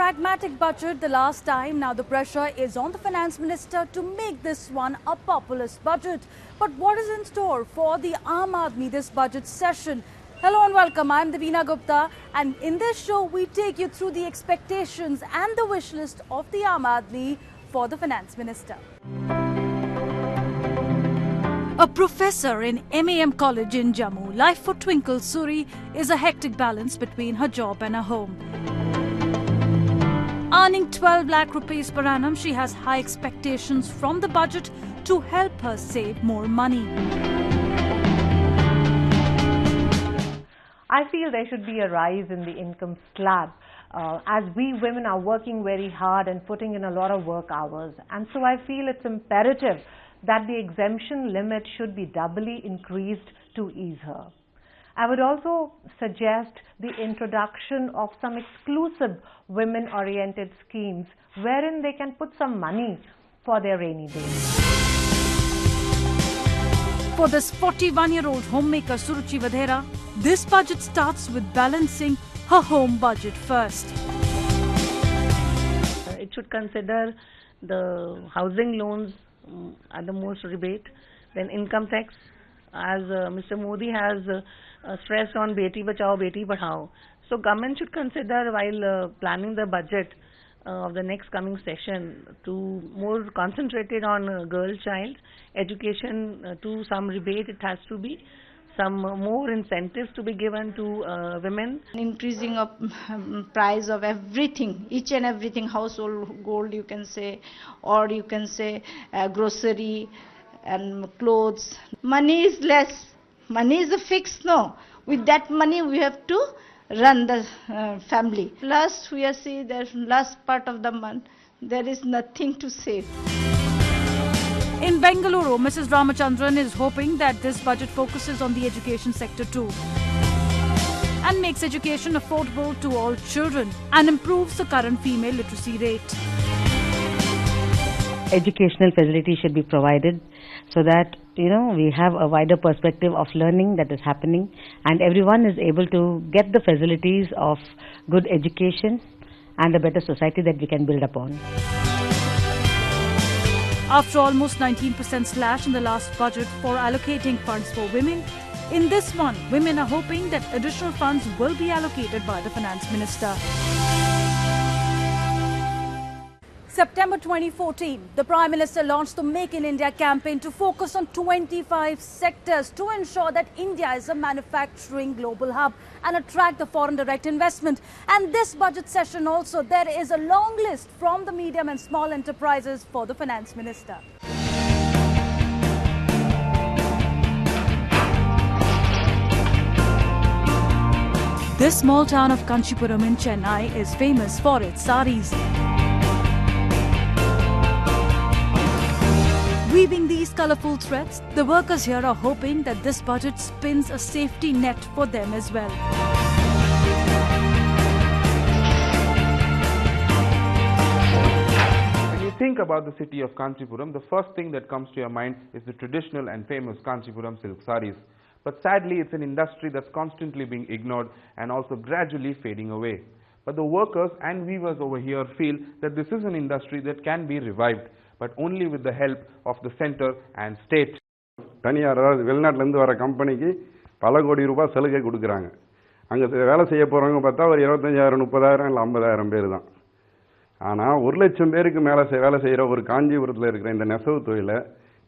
pragmatic budget the last time. Now the pressure is on the Finance Minister to make this one a populist budget. But what is in store for the Aam Aadmi this budget session? Hello and welcome. I'm Devina Gupta, and in this show we take you through the expectations and the wish list of the Aam Aadmi for the Finance Minister. A professor in MAM College in Jammu, life for Twinkle Suri is a hectic balance between her job and her home. Earning 12 lakh rupees per annum, she has high expectations from the budget to help her save more money. I feel there should be a rise in the income slab as we women are working very hard and putting in a lot of work hours. And so I feel it's imperative that the exemption limit should be doubly increased to ease her. I would also suggest the introduction of some exclusive women-oriented schemes wherein they can put some money for their rainy days. For this 41-year-old homemaker Suruchi Vadhera, this budget starts with balancing her home budget first. It should consider the housing loans at the most rebate, then income tax, as Mr. Modi has stressed on Beti Bachao, Beti Padhao. So government should consider while planning the budget of the next coming session to more concentrated on girl child education to some rebate. It has to be some more incentives to be given to women. Increasing of price of everything, each and everything, household gold you can say, or you can say grocery and clothes. Money is less, money is a fix, no. With that money we have to run the family. Last we see the last part of the month, there is nothing to save. In Bengaluru, Mrs. Ramachandran is hoping that this budget focuses on the education sector too and makes education affordable to all children and improves the current female literacy rate. Educational facilities should be provided so that, we have a wider perspective of learning that is happening and everyone is able to get the facilities of good education and a better society that we can build upon. After almost 19% slash in the last budget for allocating funds for women, in this one, women are hoping that additional funds will be allocated by the Finance Minister. September 2014, the Prime Minister launched the Make in India campaign to focus on 25 sectors to ensure that India is a manufacturing global hub and attract the foreign direct investment. And this budget session also, there is a long list from the medium and small enterprises for the Finance Minister. This small town of Kanchipuram in Chennai is famous for its saris. Weaving these colourful threads, the workers here are hoping that this budget spins a safety net for them as well. When you think about the city of Kanchipuram, the first thing that comes to your mind is the traditional and famous Kanchipuram silk saris. But sadly, it's an industry that's constantly being ignored and also gradually fading away. But the workers and weavers over here feel that this is an industry that can be revived, but only with the help of the center and state. தனியார் அதாவது வெளிநாட்டிலேருந்து வர கம்பெனிக்கு பல கோடி ரூபாய் சலுகை கொடுக்குறாங்க. அங்கே வேலை செய்ய போகிறவங்க பார்த்தா ஒரு 25,000 30,000 இல்லை 50,000 பேர் தான். ஆனால் 1 லட்சம் பேருக்கு மேலே வேலை செய்கிற ஒரு காஞ்சிபுரத்தில் இருக்கிற இந்த நெசவு தொழிலை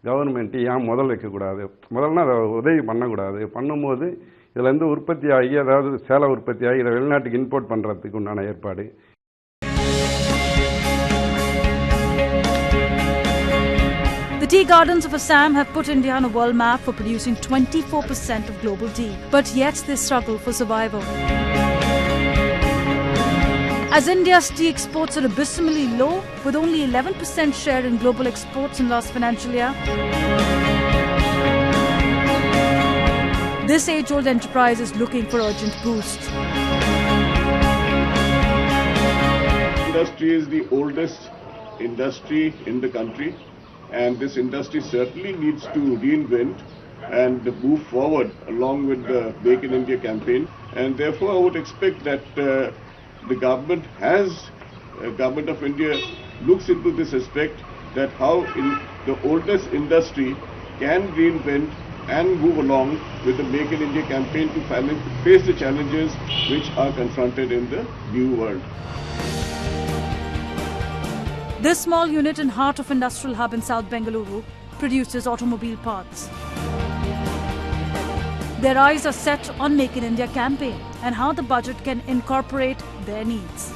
கவர்மெண்ட் ஏன் முதல் வைக்கக்கூடாது? முதல்னா அதை உதவி பண்ணக்கூடாது. பண்ணும்போது இதிலேருந்து உற்பத்தி ஆகி அதாவது சேலை உற்பத்தி ஆகி இதை வெளிநாட்டுக்கு இம்போர்ட் பண்ணுறதுக்கு உண்டான ஏற்பாடு. The tea gardens of Assam have put India on a world map for producing 24% of global tea, but yet they struggle for survival. As India's tea exports are abysmally low, with only 11% share in global exports in last financial year, this age-old enterprise is looking for urgent boost. Industry is the oldest industry in the country. And this industry certainly needs to reinvent and move forward along with the Make in India campaign. And therefore I would expect that the government has Government of India looks into this aspect, that how in the oldest industry can reinvent and move along with the Make in India campaign to face the challenges which are confronted in the new world. This small unit in heart of industrial hub in South Bengaluru produces automobile parts. Their eyes are set on Make in India campaign and how the budget can incorporate their needs.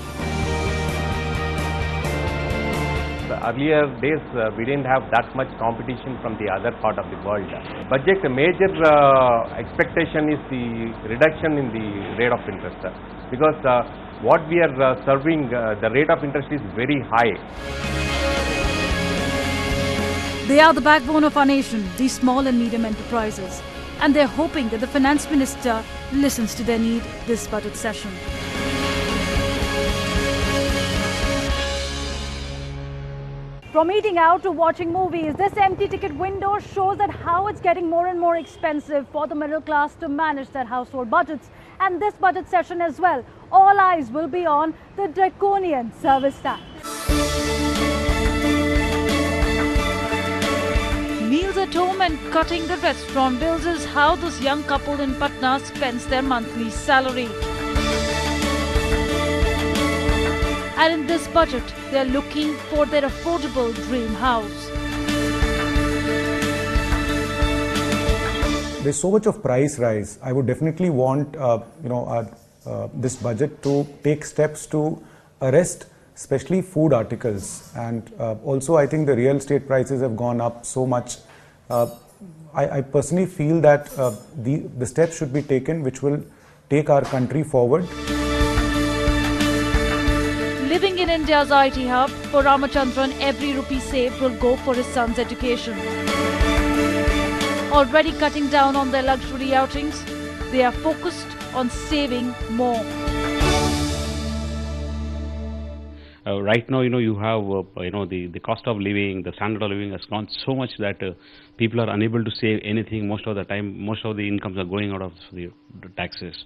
The earlier days, we didn't have that much competition from the other part of the world. Budget, the major expectation is the reduction in the rate of interest, because what we are serving, the rate of interest is very high. They are the backbone of our nation, these small and medium enterprises, and they're hoping that the Finance Minister listens to their need this budget session. From eating out to watching movies, this empty ticket window shows that how it's getting more and more expensive for the middle class to manage their household budgets. And this budget session as well, all eyes will be on the draconian service tax. Meals at home and cutting the restaurant bills is how this young couple in Patna spends their monthly salary. And in this budget, they are looking for their affordable dream house. There's so much of price rise. I would definitely want, this budget to take steps to arrest, especially food articles. And also, I think the real estate prices have gone up so much. I personally feel that the steps should be taken which will take our country forward. Living in India's IT hub, for Ramachandran, every rupee saved will go for his son's education. Already cutting down on their luxury outings, they are focused on saving more. Right now, you have, the cost of living, the standard of living has gone so much that people are unable to save anything. Most of the time, most of the incomes are going out of the taxes.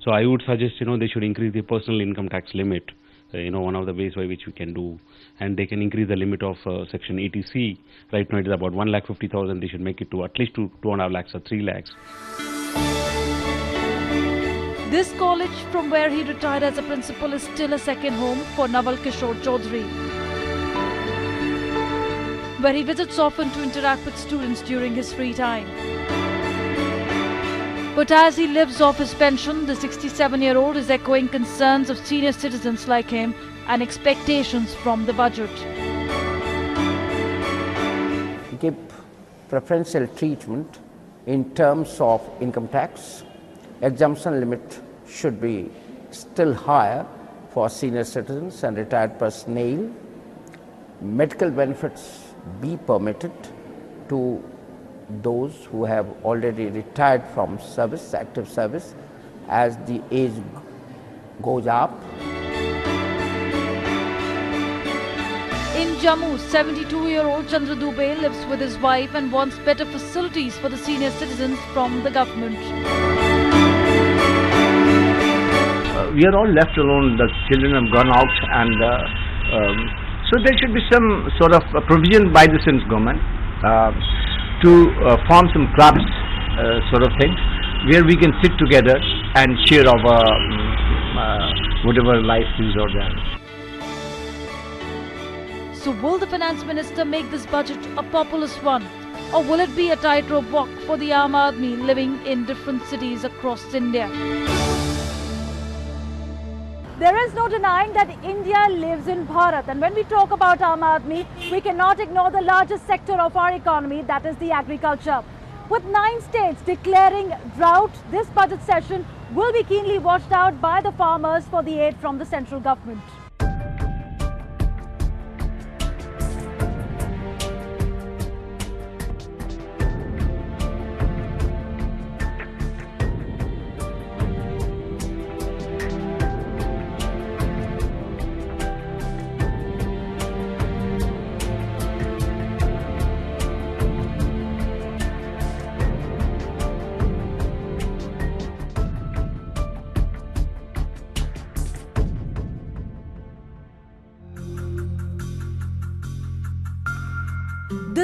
So I would suggest, they should increase the personal income tax limit. One of the ways by which we can do, and they can increase the limit of section 80C. Right now it is about 1,50,000. They should make it to at least 2.5 lakhs or 3 lakhs. This college, from where he retired as a principal, is still a second home for Naval Kishore Chaudhary, where he visits often to interact with students during his free time. But as he lives off his pension, the 67-year-old is echoing concerns of senior citizens like him and expectations from the budget. Give preferential treatment in terms of income tax. Exemption limit should be still higher for senior citizens and retired personnel. Medical benefits be permitted to those who have already retired from service, active service, as the age goes up. In Jammu, 72-year-old Chandra Dubey lives with his wife and wants better facilities for the senior citizens from the government. We are all left alone. The children have gone out, and so there should be some sort of provision by the central government to form some clubs, sort of things, where we can sit together and share our whatever life is out there. So will the Finance Minister make this budget a populist one? Or will it be a tightrope walk for the Aam Aadmi living in different cities across India? There is no denying that India lives in Bharat, and when we talk about Aam Aadmi, we cannot ignore the largest sector of our economy, that is the agriculture. With 9 states declaring drought, this budget session will be keenly watched out by the farmers for the aid from the central government.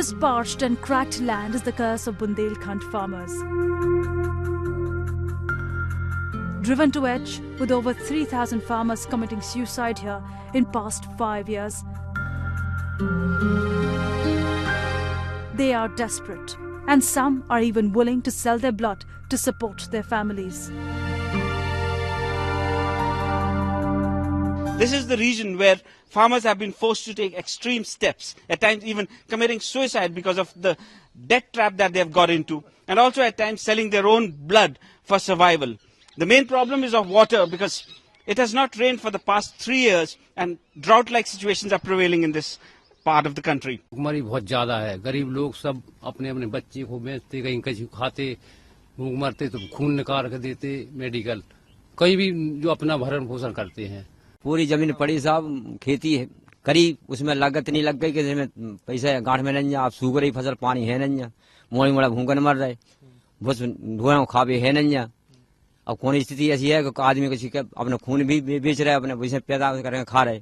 This parched and cracked land is the curse of Bundelkhand farmers. Driven to edge, with over 3,000 farmers committing suicide here in past 5 years. They are desperate, and some are even willing to sell their blood to support their families. This is the region where farmers have been forced to take extreme steps, at times even committing suicide because of the debt trap that they have got into, and also at times selling their own blood for survival. The main problem is of water, because it has not rained for the past 3 years and drought-like situations are prevailing in this part of the country. भूखमरी बहुत ज़्यादा है। गरीब लोग सब अपने अपने बच्चे को बेचते, कहीं कहीं खाते, भूख मरते तो खून निकाल कर देते मेडिकल, कहीं भी जो अपना भरण पोषण करते हैं। पूरी जमीन पड़ी साहब, खेती है करी, उसमें लागत नहीं लग गई कि पैसा गांठ में नहीं, आप सूख रही फसल, पानी है नहीं, मोड़ी मोड़ा भूखन मर रहे, बस धुआं खावे है नहीं। अब कौन स्थिति ऐसी है कि आदमी को अपना खून भी बेच रहा है, अपने पैसे पैदा कर खा रहे।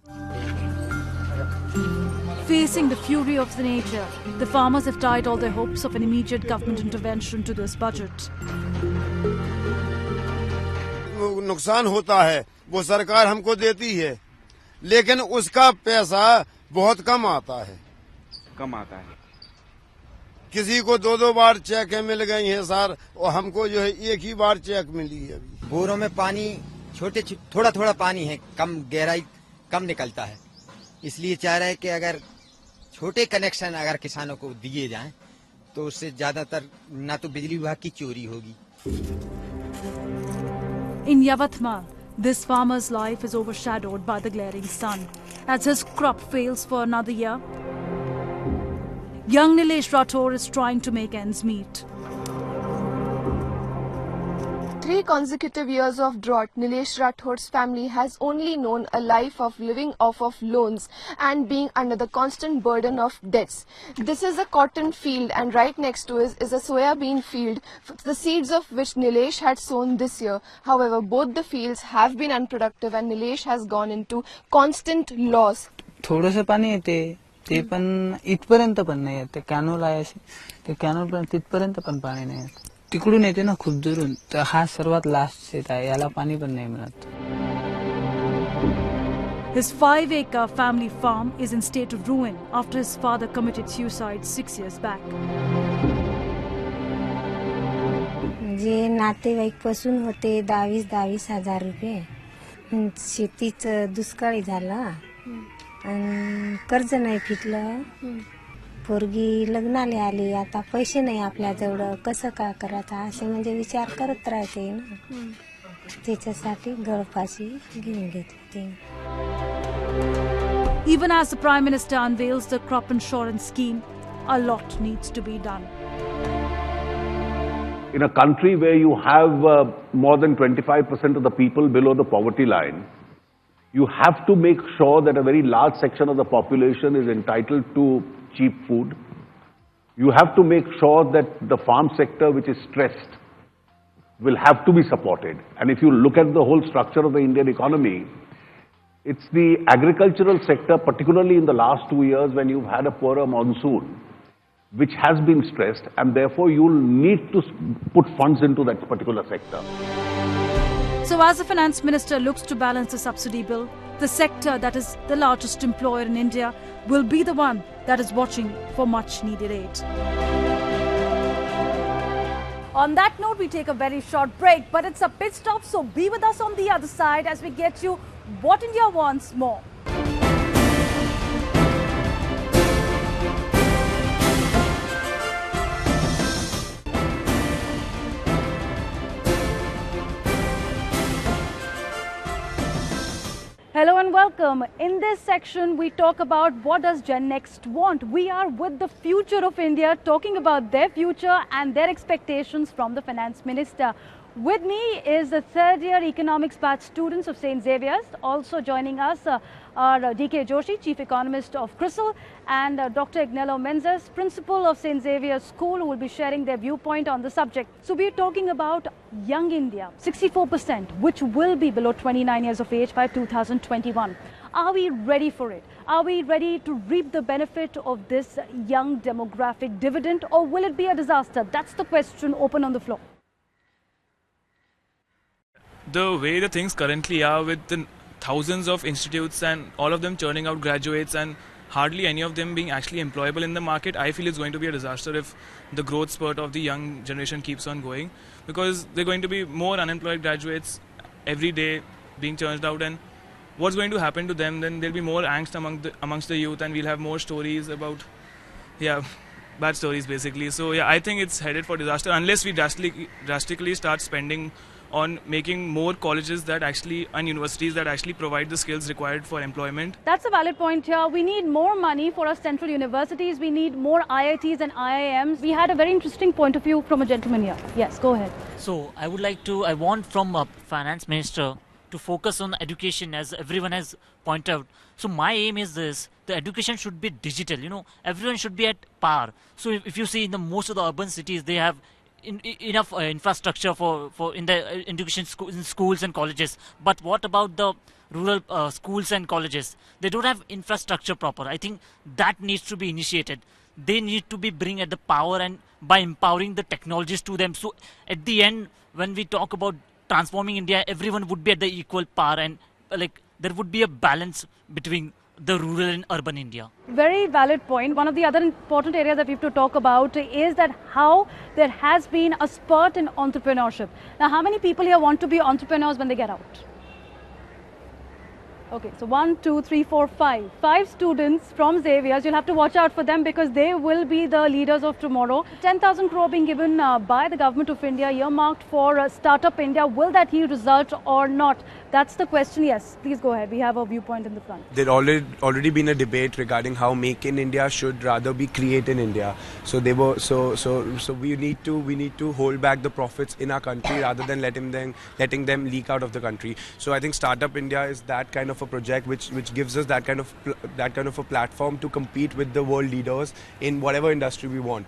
Facing the fury of the nature, the farmers have tied all their hopes of an immediate government intervention to this budget. नुकसान होता है वो सरकार हमको देती है, लेकिन उसका पैसा बहुत कम आता है। किसी को 2-2 बार चेक मिल गई है सर, और हमको जो है एक ही बार चेक मिली है। अभी बोरों में पानी थोड़ा थोड़ा पानी है, कम गहराई कम निकलता है, इसलिए चाह रहे हैं कि अगर छोटे कनेक्शन अगर किसानों को दिए जाएं तो उससे ज्यादातर ना तो बिजली विभाग की चोरी होगी। In Yavatmal, this farmer's life is overshadowed by the glaring sun. As his crop fails for another year, young Nilesh Rathore is trying to make ends meet. 3 consecutive years of drought, Nilesh Rathore's family has only known a life of living off of loans and being under the constant burden of debts. This is a cotton field, and right next to it is a soya bean field, the seeds of which Nilesh had sown this year. However, both the fields have been unproductive and Nilesh has gone into constant loss. थोडंसं पाणी येते, ते पण इथपर्यंत पण नाही येते, कॅनोल आहे ते कॅनोल पण तिथपर्यंत पण पाणी नाही येत, तिकडून येते ना खूप दुरून, तर हा सर्वात लास्ट शेत आहे, याला पाणी पण नाही मिळत. His 5-acre family farm is in state of ruin after his father committed suicide 6 years back. जे नातेवाईक पासून होते 22,000 रुपये, शेतीचं दुष्काळी झाला आणि कर्ज नाही फिटलं, पोरगी लग्नाला आली, आता पैसे नाही आपल्याजवळ, कसं काय करायचं असे म्हणजे विचार करत राहते ना, त्याच्यासाठी गळफाशी घेऊन घेतली. Even as the Prime Minister unveils the crop insurance scheme, a lot needs to be done. In a country where you have more than 25% of the people below the poverty line, you have to make sure that a very large section of the population is entitled to cheap food. You have to make sure that the farm sector, which is stressed, will have to be supported. And if you look at the whole structure of the Indian economy, it's the agricultural sector, particularly in the last 2 years when you've had a poorer monsoon, which has been stressed, and therefore you'll need to put funds into that particular sector. So as the Finance Minister looks to balance the subsidy bill, the sector that is the largest employer in India will be the one that is watching for much needed aid. On that note, we take a very short break, but it's a pit stop, so be with us on the other side as we get you what India wants more. Hello and welcome. In this section, we talk about what does Gen Next want. We are with the future of India, talking about their future and their expectations from the Finance Minister. With me is the 3rd-year economics batch students of St. Xavier's. Also joining us are D.K. Joshi, Chief Economist of CRISIL, and Dr. Agnello Menzies, Principal of St. Xavier's School, who will be sharing their viewpoint on the subject. So we are talking about young India, 64%, which will be below 29 years of age by 2021. Are we ready for it? Are we ready to reap the benefit of this young demographic dividend, or will it be a disaster? That's the question open on the floor. The way the things currently are, with the thousands of institutes and all of them churning out graduates and hardly any of them being actually employable in the market, I feel it's going to be a disaster if the growth spurt of the young generation keeps on going, because there are going to be more unemployed graduates every day being churned out, and what's going to happen to them? Then there'll be more angst amongst the youth, and we'll have more stories about, bad stories basically. So I think it's headed for disaster unless we drastically start spending on making more colleges that actually and universities that actually provide the skills required for employment. That's a valid point here. We need more money for our central universities. We need more IITs and IIMs. We had a very interesting point of view from a gentleman here. Yes, go ahead. So I want from a finance minister to focus on education, as everyone has pointed out. So my aim is this: the education should be digital. Everyone should be at par. So if you see in most of the urban cities, they have enough infrastructure for in the education in schools and colleges. But what about the rural schools and colleges? They don't have infrastructure proper. I think that needs to be initiated. They need to be bring at the power, and by empowering the technologies to them. So at the end, when we talk about transforming India, everyone would be at the equal par, and there would be a balance between the rural and urban India. Very valid point. One of the other important areas that we have to talk about is that how there has been a spurt in entrepreneurship. Now, how many people here want to be entrepreneurs when they get out? Okay, so 1, 2, 3, 4, 5. 5 students from Xavier's. You'll have to watch out for them because they will be the leaders of tomorrow. 10,000 crore being given by the government of India, earmarked for Startup India. Will that yield result or not? That's the question. Yes, please go ahead. We have a viewpoint in the front. There's already been a debate regarding how Make in India should rather be Create in India. So we need to hold back the profits in our country rather than letting them leak out of the country. So I think Startup India is that kind of a project which gives us that kind of a platform to compete with the world leaders in whatever industry we want.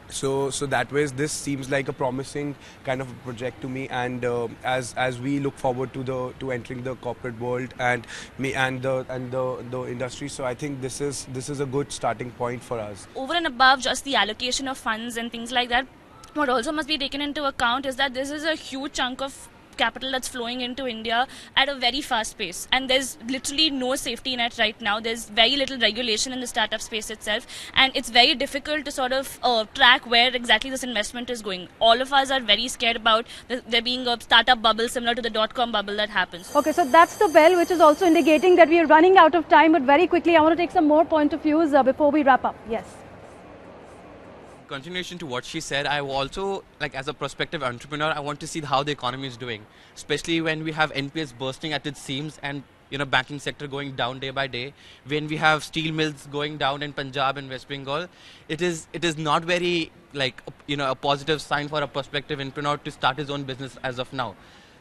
So that way, this seems like a promising kind of a project to me, and as we look forward to entering the corporate world and the industry, so I think this is a good starting point for us. Over and above just the allocation of funds and things like that, what also must be taken into account is that this is a huge chunk of capital that's flowing into India at a very fast pace, and there's literally no safety net right now. There's very little regulation in the startup space itself, and it's very difficult to sort of track where exactly this investment is going. All of us are very scared about there being a startup bubble similar to the .com bubble that happens. Okay, so that's the bell, which is also indicating that we are running out of time, but very quickly I want to take some more point of views before we wrap up. Yes. Continuation to what she said, I also, as a prospective entrepreneur, I want to see how the economy is doing, especially when we have NPS bursting at its seams and banking sector going down day by day. When we have steel mills going down in Punjab and West Bengal, it is not very a positive sign for a prospective entrepreneur to start his own business as of now.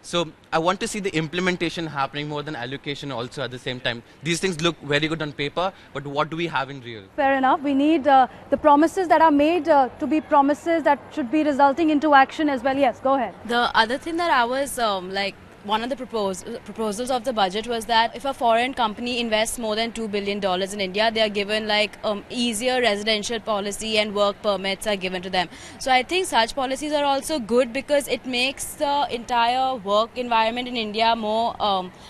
So I want to see the implementation happening more than allocation also at the same time. These things look very good on paper, but what do we have in real? Fair enough. We need the promises that are made to be promises that should be resulting into action as well. Yes, go ahead. The other thing that I was one of the proposals of the budget was that if a foreign company invests more than $2 billion in India, they are given easier residential policy and work permits are given to them. So I think such policies are also good because it makes the entire work environment in India more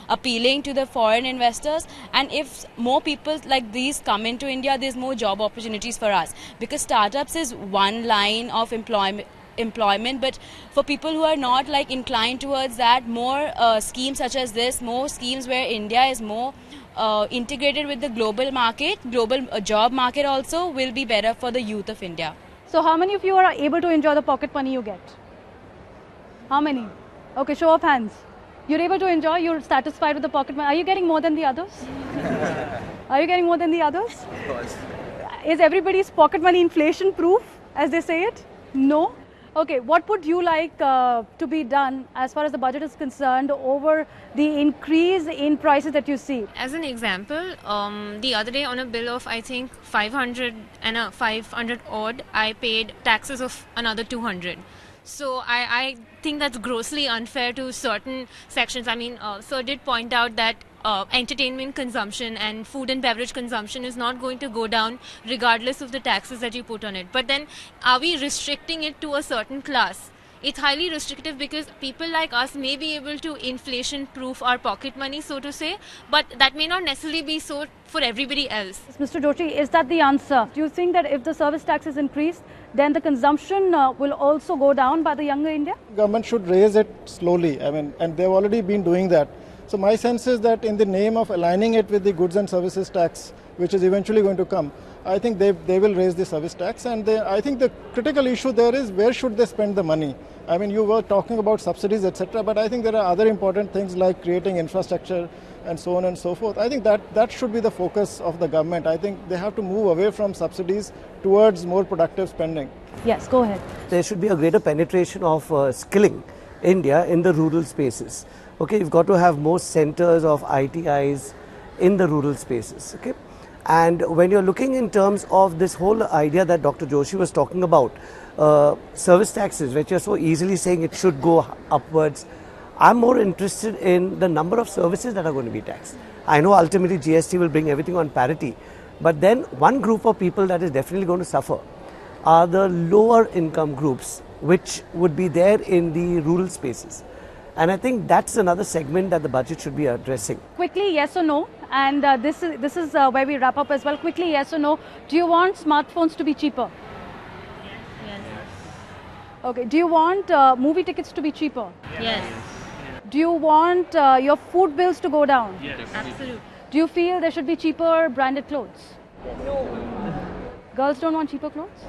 appealing to the foreign investors. And if more people like these come into India, there's more job opportunities for us, because startups is one line of employment, but for people who are not inclined towards that, more schemes such as this, more schemes where India is more integrated with the global market, global job market also, will be better for the youth of India. So how many of you are able to enjoy the pocket money you get? How many? Okay, show of hands. You're able to enjoy, you're satisfied with the pocket money. Are you getting more than the others? Are you getting more than the others? Of course. Is everybody's pocket money inflation proof, as they say it? No? Okay, what would you like to be done as far as the budget is concerned over the increase in prices that you see? As an example, the other day on a bill of I think 500 odd, I paid taxes of another 200. So I think that's grossly unfair to certain sections. I mean, Sir did point out that entertainment consumption and food and beverage consumption is not going to go down regardless of the taxes that you put on it. But then are we restricting it to a certain class? It's highly restrictive because people like us may be able to inflation-proof our pocket money, so to say, but that may not necessarily be so for everybody else. Mr. Joshi, is that the answer? Do you think that if the service tax is increased, then the consumption will also go down by the younger India? Government should raise it slowly, and they've already been doing that. So my sense is that in the name of aligning it with the goods and services tax, which is eventually going to come, I think they will raise the service tax, and I think the critical issue there is where should they spend the money. I mean, you were talking about subsidies, etc., but I think there are other important things like creating infrastructure and so on and so forth. I think that should be the focus of the government. I think they have to move away from subsidies towards more productive spending. Yes, go ahead. There should be a greater penetration of skilling India in the rural spaces. Okay, you've got to have more centers of ITIs in the rural spaces. Okay. And when you're looking in terms of this whole idea that Dr. Joshi was talking about, service taxes, which you're so easily saying it should go upwards, I'm more interested in the number of services that are going to be taxed. I know ultimately GST will bring everything on parity, but then one group of people that is definitely going to suffer are the lower income groups, which would be there in the rural spaces. And I think that's another segment that the budget should be addressing. Quickly, yes or no? And this is where we wrap up as well. Quickly, yes or no? Do you want smartphones to be cheaper? Yes. Okay. Do you want movie tickets to be cheaper? Yes. Do you want your food bills to go down? Yes. Absolutely. Do you feel there should be cheaper branded clothes? No. Girls don't want cheaper clothes?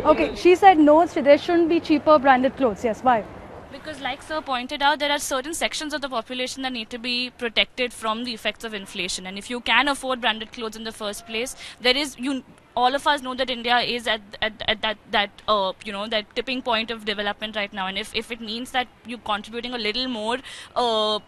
Okay. She said no, there shouldn't be cheaper branded clothes. Yes. Why? Because like Sir pointed out, there are certain sections of the population that need to be protected from the effects of inflation. And if you can afford branded clothes in the first place, all of us know that India is at that tipping point of development right now. And if it means that you're contributing a little more, to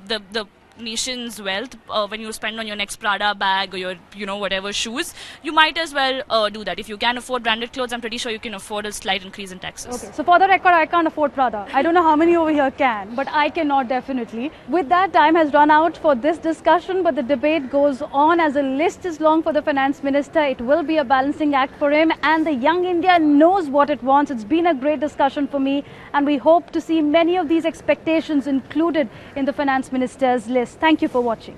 the nation's wealth when you spend on your next Prada bag or your whatever shoes, you might as well do that. If you can afford branded clothes, I'm pretty sure you can afford a slight increase in taxes. Okay, so for the record, I can't afford Prada. I don't know how many over here can, but I cannot definitely. With that, time has run out for this discussion, but the debate goes on. As the list is long for the Finance Minister, it will be a balancing act for him, and the young India knows what it wants. It's been a great discussion for me, and we hope to see many of these expectations included in the Finance Minister's list. Thank you for watching.